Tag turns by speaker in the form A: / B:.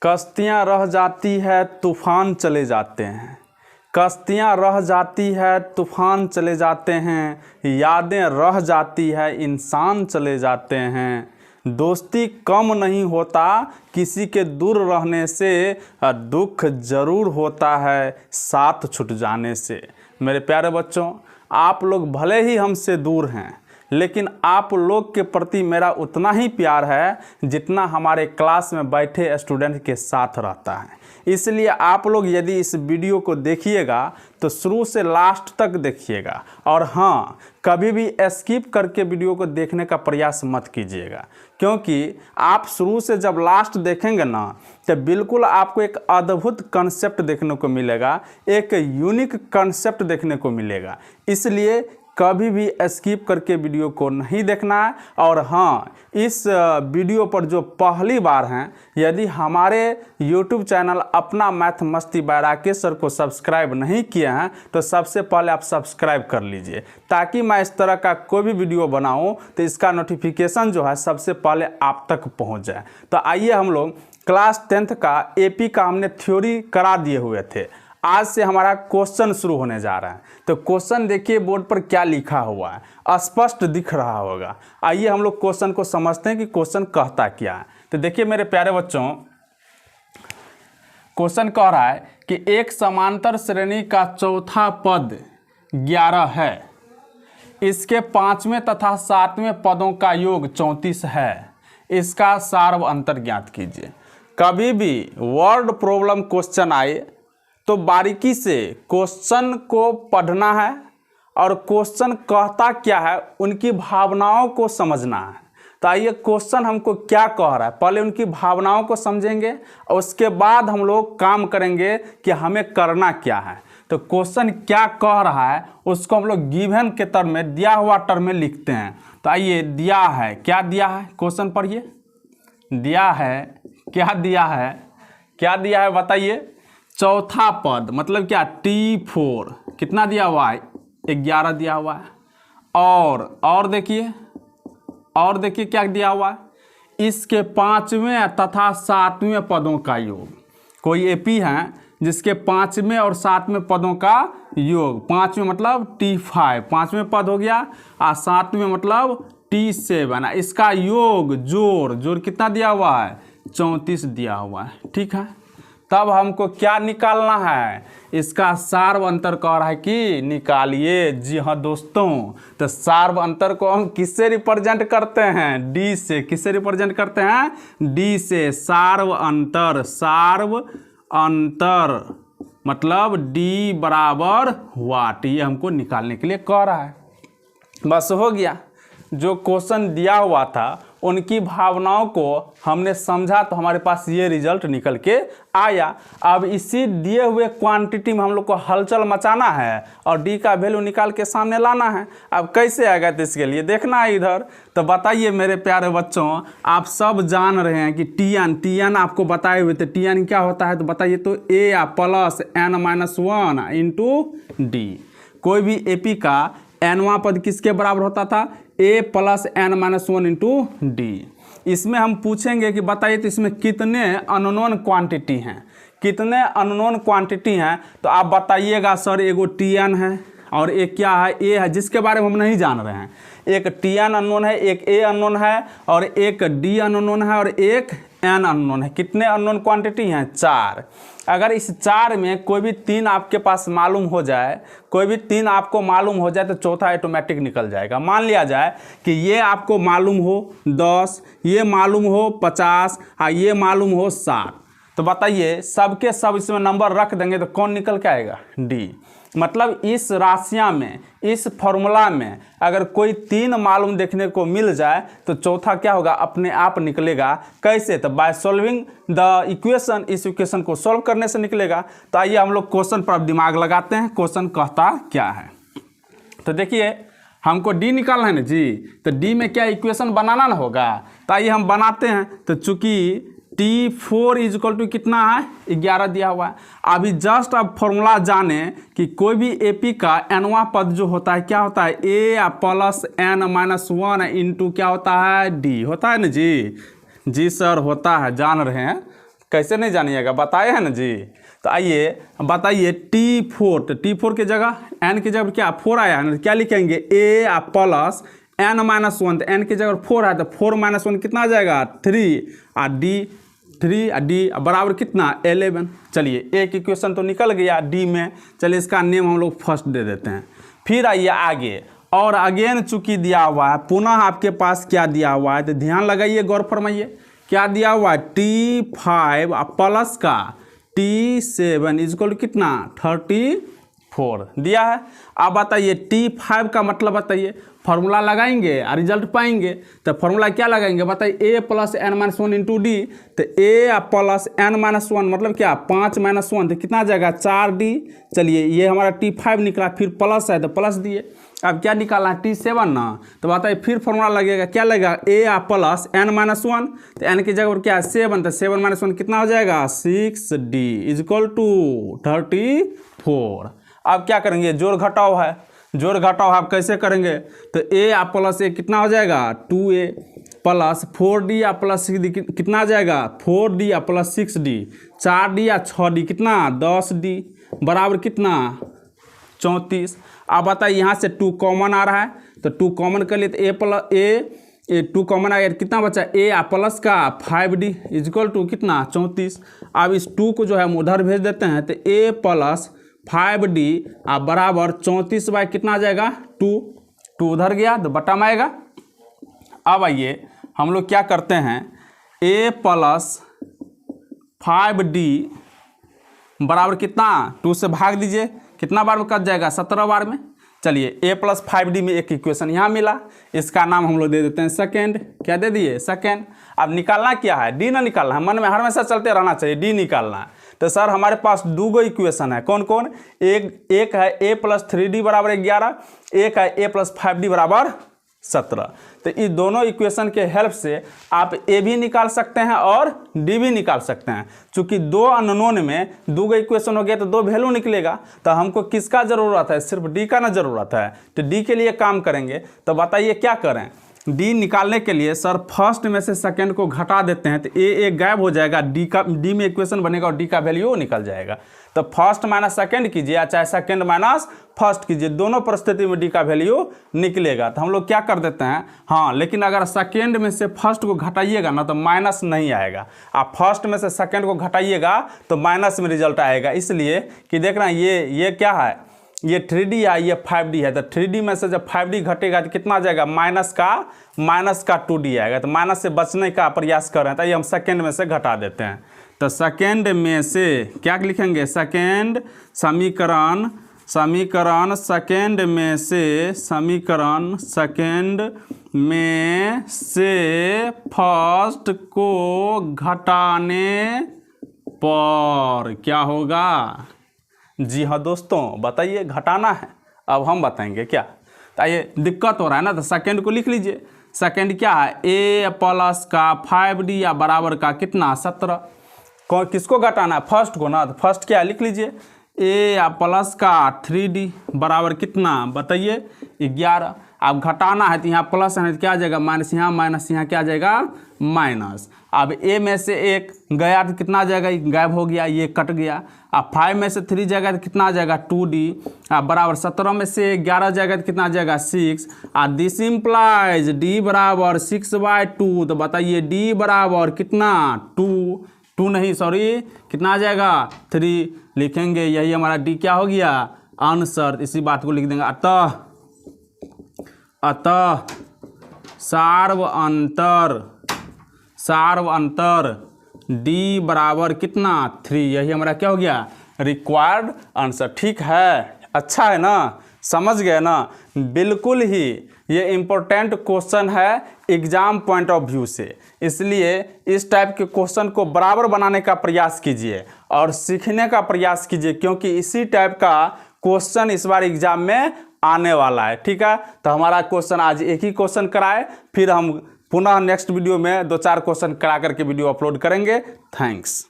A: कश्तियाँ रह जाती है तूफान चले जाते हैं, कश्तियाँ रह जाती है तूफान चले जाते हैं, यादें रह जाती है इंसान चले जाते हैं। दोस्ती कम नहीं होता किसी के दूर रहने से, दुख ज़रूर होता है साथ छूट जाने से। मेरे प्यारे बच्चों, आप लोग भले ही हमसे दूर हैं, लेकिन आप लोग के प्रति मेरा उतना ही प्यार है जितना हमारे क्लास में बैठे स्टूडेंट के साथ रहता है। इसलिए आप लोग यदि इस वीडियो को देखिएगा तो शुरू से लास्ट तक देखिएगा, और हाँ, कभी भी स्किप करके वीडियो को देखने का प्रयास मत कीजिएगा, क्योंकि आप शुरू से जब लास्ट देखेंगे ना तो बिल्कुल आपको एक अद्भुत कंसेप्ट देखने को मिलेगा, एक यूनिक कंसेप्ट देखने को मिलेगा। इसलिए कभी भी स्किप करके वीडियो को नहीं देखना है। और हाँ, इस वीडियो पर जो पहली बार हैं, यदि हमारे YouTube चैनल अपना मैथ मस्ती बाय राकेश सर को सब्सक्राइब नहीं किए हैं तो सबसे पहले आप सब्सक्राइब कर लीजिए, ताकि मैं इस तरह का कोई भी वीडियो बनाऊं तो इसका नोटिफिकेशन जो है सबसे पहले आप तक पहुंच जाए। तो आइए, हम लोग क्लास 10th का AP का हमने थ्योरी करा दिए हुए थे। आज से हमारा क्वेश्चन शुरू होने जा रहा है। तो क्वेश्चन देखिए बोर्ड पर क्या लिखा हुआ है, स्पष्ट दिख रहा होगा। आइए हम लोग क्वेश्चन को समझते हैं कि क्वेश्चन कहता क्या है। तो देखिए मेरे प्यारे बच्चों, क्वेश्चन कह रहा है कि एक समांतर श्रेणी का चौथा पद 11 है, इसके 5वें तथा 7वें पदों का योग 34 है, इसका सार्व अंतर ज्ञात कीजिए। कभी भी वर्ड प्रॉब्लम क्वेश्चन आए तो बारीकी से क्वेश्चन को पढ़ना है और क्वेश्चन कहता क्या है उनकी भावनाओं को समझना है। तो आइए, क्वेश्चन हमको क्या कह रहा है, पहले उनकी भावनाओं को समझेंगे और उसके बाद हम लोग काम करेंगे कि हमें करना क्या है। तो क्वेश्चन क्या कह रहा है उसको हम लोग गिवन के टर्म में, दिया हुआ टर्म में लिखते हैं। तो आइए, दिया है, क्या दिया है, क्वेश्चन पढ़िए। दिया है, क्या दिया है, क्या दिया है बताइए। चौथा पद मतलब क्या, T4 कितना दिया हुआ है, 11 दिया हुआ है। और देखिए, और देखिए क्या दिया हुआ है, इसके 5वें तथा 7वें पदों का योग। कोई AP है जिसके 5वें और 7वें पदों का योग, 5वें मतलब T5, 5वें पद हो गया, और 7वें मतलब T7, इसका योग जोड़ कितना दिया हुआ है, 34 दिया हुआ है। ठीक है, तब हमको क्या निकालना है, इसका सार्व अंतर कह रहा है कि निकालिए। जी हाँ दोस्तों, तो सार्व अंतर को हम किससे रिप्रेजेंट करते हैं, D से। किससे रिप्रेजेंट करते हैं, D से। सार्व अंतर, सार्व अंतर मतलब D बराबर वाट, ये हमको निकालने के लिए कह रहा है। बस हो गया, जो क्वेश्चन दिया हुआ था उनकी भावनाओं को हमने समझा तो हमारे पास ये रिजल्ट निकल के आया। अब इसी दिए हुए क्वांटिटी में हम लोग को हलचल मचाना है और D का वैल्यू निकाल के सामने लाना है। अब कैसे आएगा तो इसके लिए देखना है इधर। तो बताइए मेरे प्यारे बच्चों, आप सब जान रहे हैं कि TN आपको बताए हुए थे, TN क्या होता है तो बताइए तो, A plus N-1 into D। कोई भी AP का nवां पद किसके बराबर होता था, A plus N-1 into D। इसमें हम पूछेंगे कि बताइए तो इसमें कितने अननोन क्वांटिटी हैं, कितने अननोन क्वांटिटी हैं। तो आप बताइएगा सर, एगो TN है और एक क्या है, A है, जिसके बारे में हम नहीं जान रहे हैं। एक TN अननोन है, एक A अननोन है, और एक D अननोन है, और एक N अननोन है। कितने अननोन क्वांटिटी हैं, 4। अगर इस 4 में कोई भी 3 आपके पास मालूम हो जाए, कोई भी 3 आपको मालूम हो जाए तो चौथा ऑटोमेटिक निकल जाएगा। मान लिया जाए कि ये आपको मालूम हो 10, ये मालूम हो 50, और ये मालूम हो 60। तो बताइए सबके सब इसमें नंबर रख देंगे तो कौन निकल के आएगा, D। मतलब इस राशियां में, इस फॉर्मूला में अगर कोई 3 मालूम देखने को मिल जाए तो चौथा क्या होगा, अपने आप निकलेगा। कैसे, तो बाय सॉल्विंग द इक्वेशन, इस इक्वेशन को सॉल्व करने से निकलेगा। तो आइए हम लोग क्वेश्चन पर दिमाग लगाते हैं, क्वेश्चन कहता क्या है। तो देखिए, हमको D निकालना है ना जी, तो D में क्या इक्वेशन बनाना ना होगा। तो आइए हम बनाते हैं। तो चूंकि T4 इजक्वल टू कितना है, 11 दिया हुआ है। अभी जस्ट अब फॉर्मूला जाने कि कोई भी AP का nवां पद जो होता है क्या होता है, A प्लस N-1 इंटू क्या होता है, D होता है ना जी। जी सर होता है, जान रहे हैं। कैसे नहीं जानिएगा, बताए हैं ना जी। तो आइए बताइए T4, तो T4 की जगह n की जगह क्या 4 आया है, क्या लिखेंगे a प्लस n माइनस 1, तो n की जगह 4 आया तो 4 माइनस 1 कितना आ जाएगा 3, और d बराबर कितना 11। चलिए एक इक्वेशन तो निकल गया d में। चलिए इसका नेम हम लोग फर्स्ट दे देते हैं। फिर आइए आगे, और अगेन चूंकि दिया हुआ है, पुनः आपके पास क्या दिया हुआ है, तो ध्यान लगाइए, गौर फरमाइए क्या दिया हुआ है T5 प्लस का T7 इजक्वल कितना 34 दिया है। अब बताइए T5 का मतलब बताइए, फॉर्मूला लगाएंगे और रिजल्ट पाएंगे। तो फॉर्मूला क्या लगाएंगे बताइए, a plus n minus 1 into d. तो a प्लस एन माइनस 1 मतलब क्या 5 माइनस 1, तो कितना आ जाएगा 4d। चलिए ये हमारा T5 निकला, फिर प्लस है तो प्लस दिए। अब क्या निकालना है T7 ना, तो बताइए फिर फॉर्मूला लगेगा, क्या लगेगा a प्लस एन माइनस 1, तो एन की जगह पर क्या है 7, तो 7 माइनस 1 कितना हो जाएगा 6d इजक्वल टू 34। अब क्या करेंगे, जोड़ घटाव है, जोड़ घटाव आप कैसे करेंगे, तो a प्लस ए कितना हो जाएगा 2a plus 4d plus 6d कितना आ जाएगा 4d प्लस 6d, 4d या 6d कितना 10d बराबर कितना 34। अब बताइए यहाँ से 2 कॉमन आ रहा है, तो 2 कॉमन कर लिए तो a प्लस ए 2 कॉमन आ गया, कितना बचा a प्लस का 5d इजक्वल टू कितना 34। अब इस 2 को जो है हम उधर भेज देते हैं, तो a प्लस 5d आप बराबर 34 बाई कितना आ जाएगा 2 उधर गया तो बटा में आएगा। अब आइए हम लोग क्या करते हैं, a प्लस 5d बराबर कितना 2 से भाग दीजिए, कितना बार में कट जाएगा 17 बार में। चलिए a प्लस 5d में एक इक्वेशन यहाँ मिला, इसका नाम हम लोग दे देते हैं सेकेंड। क्या दे दिए सेकेंड। अब निकालना क्या है, d ना निकालना है, मन में हमेशा चलते रहना चाहिए d निकालना है। तो सर हमारे पास 2 इक्वेशन है, कौन कौन, एक है a प्लस 3d बराबर 11, एक है a प्लस 5d बराबर 17। तो इस दोनों इक्वेशन के हेल्प से आप a भी निकाल सकते हैं और d भी निकाल सकते हैं। चूंकि 2 अननोन में 2 इक्वेशन हो गया तो 2 वैल्यू निकलेगा, तो हमको किसका ज़रूरत है, सिर्फ d का ना ज़रूरत है। तो d के लिए काम करेंगे। तो बताइए क्या करें, d निकालने के लिए सर फर्स्ट में से सेकंड को घटा देते हैं, तो a गायब हो जाएगा, d में इक्वेशन बनेगा और d का वैल्यू निकल जाएगा। तो फर्स्ट माइनस सेकंड कीजिए या चाहे सेकंड माइनस फर्स्ट कीजिए, दोनों परिस्थिति में d का वैल्यू निकलेगा। तो हम लोग क्या कर देते हैं, हाँ लेकिन अगर सेकंड में से फर्स्ट को घटाइएगा ना तो माइनस नहीं आएगा, आप फर्स्ट में से सेकंड को घटाइएगा तो माइनस में रिजल्ट आएगा। इसलिए कि देख रहे हैं ये क्या है, ये 3d है, ये 5d है। तो 3d में से जब 5d घटेगा तो कितना आ जाएगा माइनस का 2d आएगा। तो माइनस से बचने का प्रयास कर रहे हैं, तो ये हम सेकेंड में से घटा देते हैं। तो सेकेंड में से क्या लिखेंगे, सेकेंड समीकरण सेकेंड में से फर्स्ट को घटाने पर क्या होगा। जी हाँ दोस्तों बताइए, घटाना है, अब हम बताएंगे क्या। तो आइए दिक्कत हो रहा है ना, तो सेकेंड को लिख लीजिए। सेकेंड क्या है, a प्लस का 5d या बराबर का कितना 17। किसको घटाना है, फर्स्ट को ना, तो फर्स्ट क्या लिख लीजिए, a प्लस का 3d बराबर कितना बताइए 11। अब घटाना है तो यहाँ प्लस है तो क्या आ जाएगा माइनस, यहाँ माइनस, यहाँ क्या आ जाएगा माइनस। अब a में से एक गया तो कितना आ जाएगा, गायब हो गया, ये कट गया। अब 5 में से 3 जाएगा तो कितना आ जाएगा 2d। अब बराबर 17 में से 11 जाएगा तो कितना आ जाएगा 6। और दिस इम्प्लाइज d बराबर 6/2। तो बताइए d बराबर कितना 2 नहीं सॉरी कितना आ जाएगा 3 लिखेंगे। यही हमारा d क्या हो गया आंसर। इसी बात को लिख देंगे, अतः सार्व अंतर d बराबर कितना 3। यही हमारा क्या हो गया रिक्वायर्ड आंसर। ठीक है, अच्छा है ना, समझ गए ना। बिल्कुल ही ये इम्पोर्टेंट क्वेश्चन है एग्जाम पॉइंट ऑफ व्यू से, इसलिए इस टाइप के क्वेश्चन को बराबर बनाने का प्रयास कीजिए और सीखने का प्रयास कीजिए, क्योंकि इसी टाइप का क्वेश्चन इस बार एग्जाम में आने वाला है। ठीक है, तो हमारा क्वेश्चन आज एक ही क्वेश्चन कराए, फिर हम पुनः नेक्स्ट वीडियो में 2-4 क्वेश्चन करा करके वीडियो अपलोड करेंगे। थैंक्स।